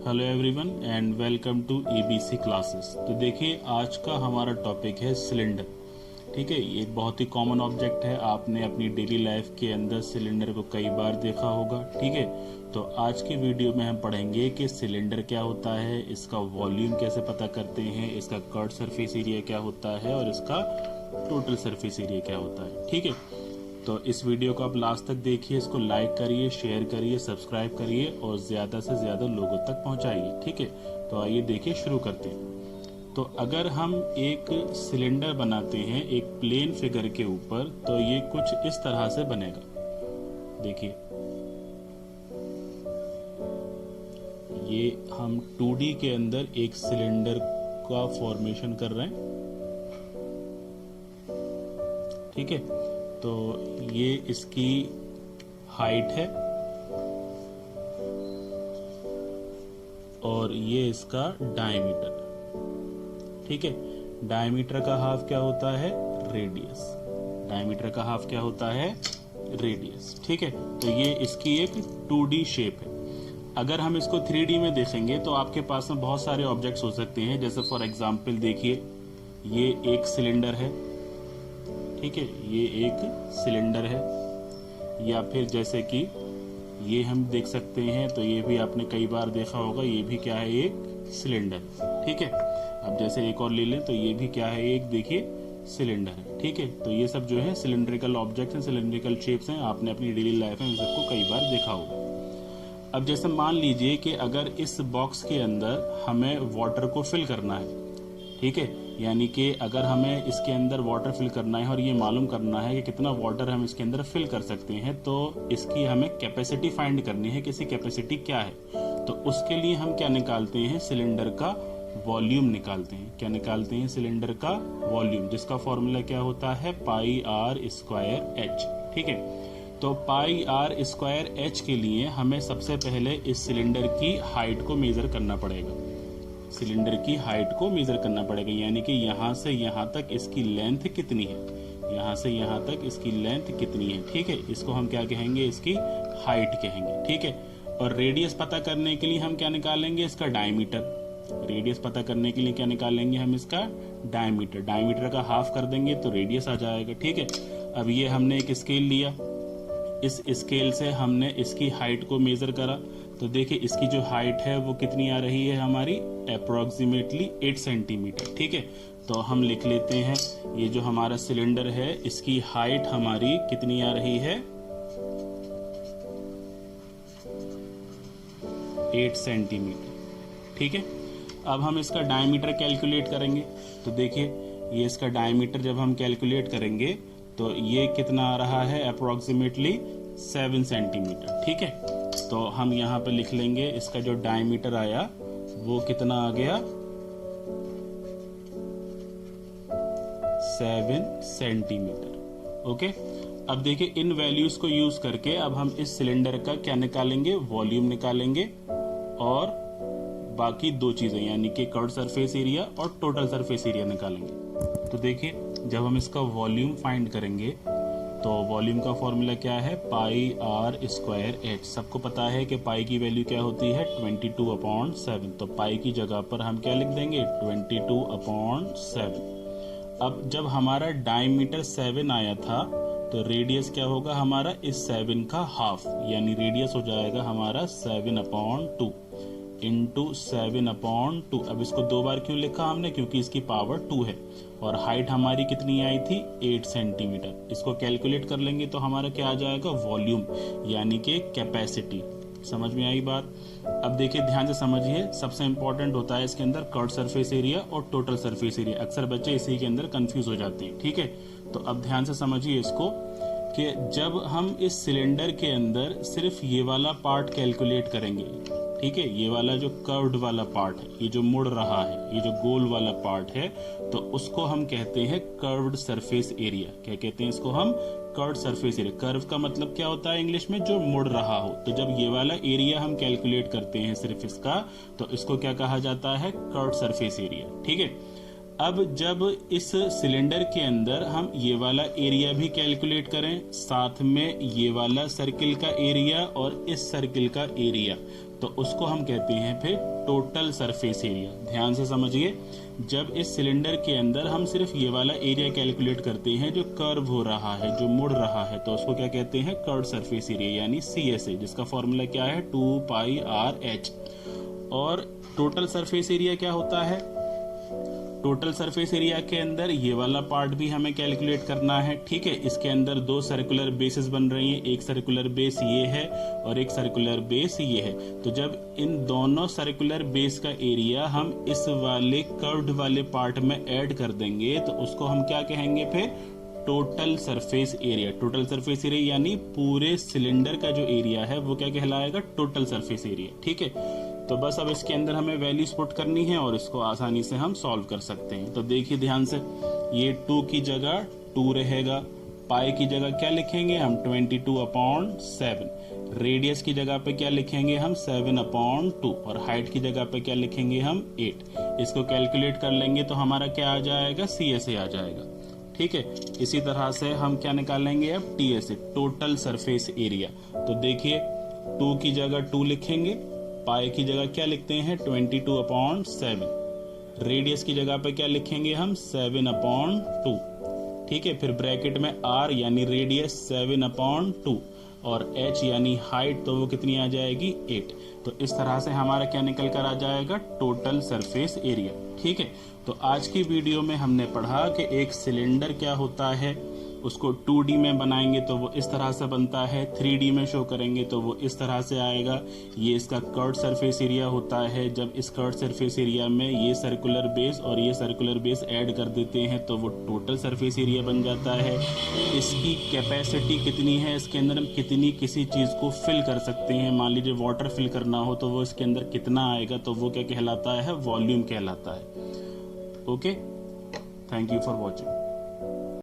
Hello everyone and welcome to ABC classes. तो देखिए आज का हमारा टॉपिक है सिलेंडर। ठीक है, ये एक बहुत ही कॉमन ऑब्जेक्ट है। आपने अपनी डेली लाइफ के अंदर सिलेंडर को कई बार देखा होगा। ठीक है, तो आज की वीडियो में हम पढ़ेंगे कि सिलेंडर क्या होता है, इसका वॉल्यूम कैसे पता करते हैं, इसका कर्व सरफेस एरिया क्या होता है और इसका टोटल सरफेस एरिया क्या होता है। ठीक है, तो इस वीडियो को आप लास्ट तक देखिए, इसको लाइक करिए, शेयर करिए, सब्सक्राइब करिए और ज्यादा से ज्यादा लोगों तक पहुंचाइए। ठीक है, तो आइए देखिए शुरू करते हैं। तो अगर हम एक सिलेंडर बनाते हैं एक प्लेन फिगर के ऊपर, तो ये कुछ इस तरह से बनेगा। देखिए, ये हम 2D के अंदर एक सिलेंडर का फॉर्मेशन कर रहे हैं। ठीक है, तो ये इसकी हाइट है और ये इसका डायमीटर। ठीक है, डायमीटर का हाफ क्या होता है? रेडियस। डायमीटर का हाफ क्या होता है? रेडियस। ठीक है, तो ये इसकी एक 2D शेप है। अगर हम इसको 3D में देखेंगे तो आपके पास में बहुत सारे ऑब्जेक्ट्स हो सकते हैं। जैसे फॉर एग्जांपल देखिए, ये एक सिलेंडर है। ठीक है, ये एक सिलेंडर है। या फिर जैसे कि ये हम देख सकते हैं, तो ये भी आपने कई बार देखा होगा, ये भी क्या है? एक सिलेंडर। ठीक है, अब जैसे एक और ले लें तो ये भी क्या है? एक देखिए सिलेंडर है। ठीक है, तो ये सब जो है सिलेंड्रिकल ऑब्जेक्ट्स हैं, सिलेंड्रिकल शेप्स हैं। आपने अपनी डेली लाइफ में इन सबको कई बार देखा होगा। अब जैसे मान लीजिए कि अगर इस बॉक्स के अंदर हमें वाटर को फिल करना है। ठीक है, यानी कि अगर हमें इसके अंदर वाटर फिल करना है और ये मालूम करना है कि कितना वाटर हम इसके अंदर फिल कर सकते हैं, तो इसकी हमें कैपेसिटी फाइंड करनी है कि इसकी कैपेसिटी क्या है। तो उसके लिए हम क्या निकालते हैं? सिलेंडर का वॉल्यूम निकालते हैं। क्या निकालते हैं? सिलेंडर का वॉल्यूम, जिसका फॉर्मूला क्या होता है? पाई आर स्क्वायर एच। ठीक है, तो पाई आर स्क्वायर एच के लिए हमें सबसे पहले इस सिलेंडर की हाइट को मेजर करना पड़ेगा। सिलेंडर की हाइट को मेजर करना पड़ेगा, यानी कि यहां से यहां तक इसकी लेंथ कितनी है, यहां से यहां तक इसकी लेंथ कितनी है। ठीक है, इसको हम क्या कहेंगे? इसकी हाइट कहेंगे। ठीक है, और रेडियस पता करने के लिए हम क्या निकालेंगे? इसका डायमीटर। रेडियस पता करने के लिए क्या निकालेंगे हम? इसका डायमीटर। डायमीटर का हाफ कर देंगे तो रेडियस आ जाएगा। ठीक है, अब ये हमने एक स्केल लिया, इस स्केल से हमने इसकी हाइट को मेजर करा। तो देखिए, इसकी जो हाइट है वो कितनी आ रही है हमारी? Approximately 8 centimetre. ठीक है, तो हम लिख लेते हैं, ये जो हमारा सिलेंडर है इसकी हाइट हमारी कितनी आ रही है? 8 सेंटीमीटर। ठीक है, अब हम इसका डायमीटर कैलकुलेट करेंगे। तो देखिए, ये इसका डायमीटर जब हम कैलकुलेट करेंगे तो ये कितना आ रहा है? Approximately 7 centimetre. ठीक है, तो हम यहाँ पे लिख लेंगे इसका जो डायमीटर आया वो कितना आ गया? 7 सेंटीमीटर। ओके, अब देखिए, इन वैल्यूज को यूज करके अब हम इस सिलेंडर का क्या निकालेंगे? वॉल्यूम निकालेंगे और बाकी दो चीजें, यानी कि कर्व सरफेस एरिया और टोटल सरफेस एरिया निकालेंगे। तो देखिए, जब हम इसका वॉल्यूम फाइंड करेंगे तो वॉल्यूम का फॉर्मूला क्या है? पाई आर स्क्वायर एच। सबको पता है कि पाई की वैल्यू क्या होती है? 22/7। तो पाई की जगह पर हम क्या लिख देंगे? 22/7। अब जब हमारा डायमीटर 7 आया था तो रेडियस क्या होगा हमारा? इस 7 का हाफ, यानी रेडियस हो जाएगा हमारा 7/2 इंटू 7/2। अब इसको दो बार क्यों लिखा हमने? क्योंकि इसकी पावर 2 है और हाइट हमारी कितनी आई थी? 8 सेंटीमीटर। इसको कैलकुलेट कर लेंगे तो हमारा क्या आ जाएगा? वॉल्यूम, यानी कि कैपेसिटी। समझ में आई बात? अब देखिए, ध्यान से समझिए, सबसे इंपॉर्टेंट होता है इसके अंदर कर्व सरफेस एरिया और टोटल सरफेस एरिया। अक्सर बच्चे इसी के अंदर कंफ्यूज हो जाते हैं। ठीक है, तो अब ध्यान से समझिए इसको कि जब हम इस सिलेंडर के अंदर सिर्फ ये वाला पार्ट कैलकुलेट करेंगे, ठीक है, ये वाला जो कर्व्ड वाला पार्ट है, ये जो मुड़ रहा है, ये जो गोल वाला पार्ट है, तो उसको हम कहते हैं कर्व्ड सरफेस एरिया। क्या कहते हैं इसको हम? Curved surface area. कर्व का मतलब क्या होता है इंग्लिश में? जो मुड़ रहा हो। तो जब ये वाला एरिया हम कैलकुलेट करते हैं सिर्फ इसका, तो इसको क्या कहा जाता है? Curved surface area. ठीक है, अब जब इस सिलेंडर के अंदर हम ये वाला एरिया भी कैलकुलेट करें, साथ में ये वाला सर्किल का एरिया और इस सर्किल का एरिया, तो उसको हम कहते हैं फिर टोटल सरफेस एरिया। ध्यान से समझिए, जब इस सिलेंडर के अंदर हम सिर्फ ये वाला एरिया कैलकुलेट करते हैं जो कर्व हो रहा है, जो मुड़ रहा है, तो उसको क्या कहते हैं, कर्व सरफेस एरिया यानी CSA, जिसका फॉर्मूला क्या है 2πr/h। और टोटल सरफेस एरिया क्या होता है, टोटल सरफेस एरिया के अंदर ये वाला पार्ट भी हमें कैलकुलेट करना है। ठीक है, इसके अंदर दो सर्कुलर बेसेस बन रही हैं, एक सर्कुलर बेस ये है और एक सर्कुलर बेस ये है। तो जब इन दोनों सर्कुलर बेस का एरिया हम इस वाले कर्व्ड वाले पार्ट में ऐड कर देंगे तो उसको हम क्या कहेंगे फिर, total surface area. Total surface area यानी पूरे सिलेंडर का जो एरिया है वो क्या कहलाएगा, टोटल सरफेस एरिया। ठीक है, तो बस अब इसके अंदर हमें वैल्यूज पुट करनी है और इसको आसानी से हम सॉल्व कर सकते हैं। तो देखिए ध्यान से, ये 2 की जगह 2 रहेगा, पाई की जगह क्या लिखेंगे हम 22/7, रेडियस की जगह पे क्या लिखेंगे हम 7/2 और हाइट की जगह पे क्या लिखेंगे हम 8। इसको कैलकुलेट कर लेंगे तो हमारा क्या आ जाएगा, CSA आ जाएगा। ठीक है, इसी तरह से हम क्या निकालेंगे अब, TSA, टोटल सरफेस एरिया। तो देखिए 2 की जगह 2 लिखेंगे, पाई की जगह क्या लिखते हैं 22/7, रेडियस की जगह पे क्या लिखेंगे हम 7/2। ठीक है, फिर ब्रैकेट में r यानी रेडियस 7/2 और h यानी हाइट, तो वो कितनी आ जाएगी 8। तो इस तरह से हमारा क्या निकल कर आ जाएगा, टोटल सरफेस एरिया। ठीक है, तो आज की वीडियो में हमने पढ़ा कि एक सिलेंडर क्या होता है, उसको 2D में बनाएंगे तो वो इस तरह से बनता है, 3D में शो करेंगे तो वो इस तरह से आएगा। ये इसका कर्व्ड सरफेस एरिया होता है। जब इस कर्व्ड सरफेस एरिया में ये सर्कुलर बेस और ये सर्कुलर बेस ऐड कर देते हैं तो वो टोटल सरफेस एरिया बन जाता है। इसकी कैपेसिटी कितनी है, इसके अंदर हम कितनी किसी चीज़ को फिल कर सकते हैं, मान लीजिए वाटर फिल करना हो तो वो इसके अंदर कितना आएगा, तो वो क्या कहलाता है, वॉल्यूम कहलाता है। Okay, thank you for watching.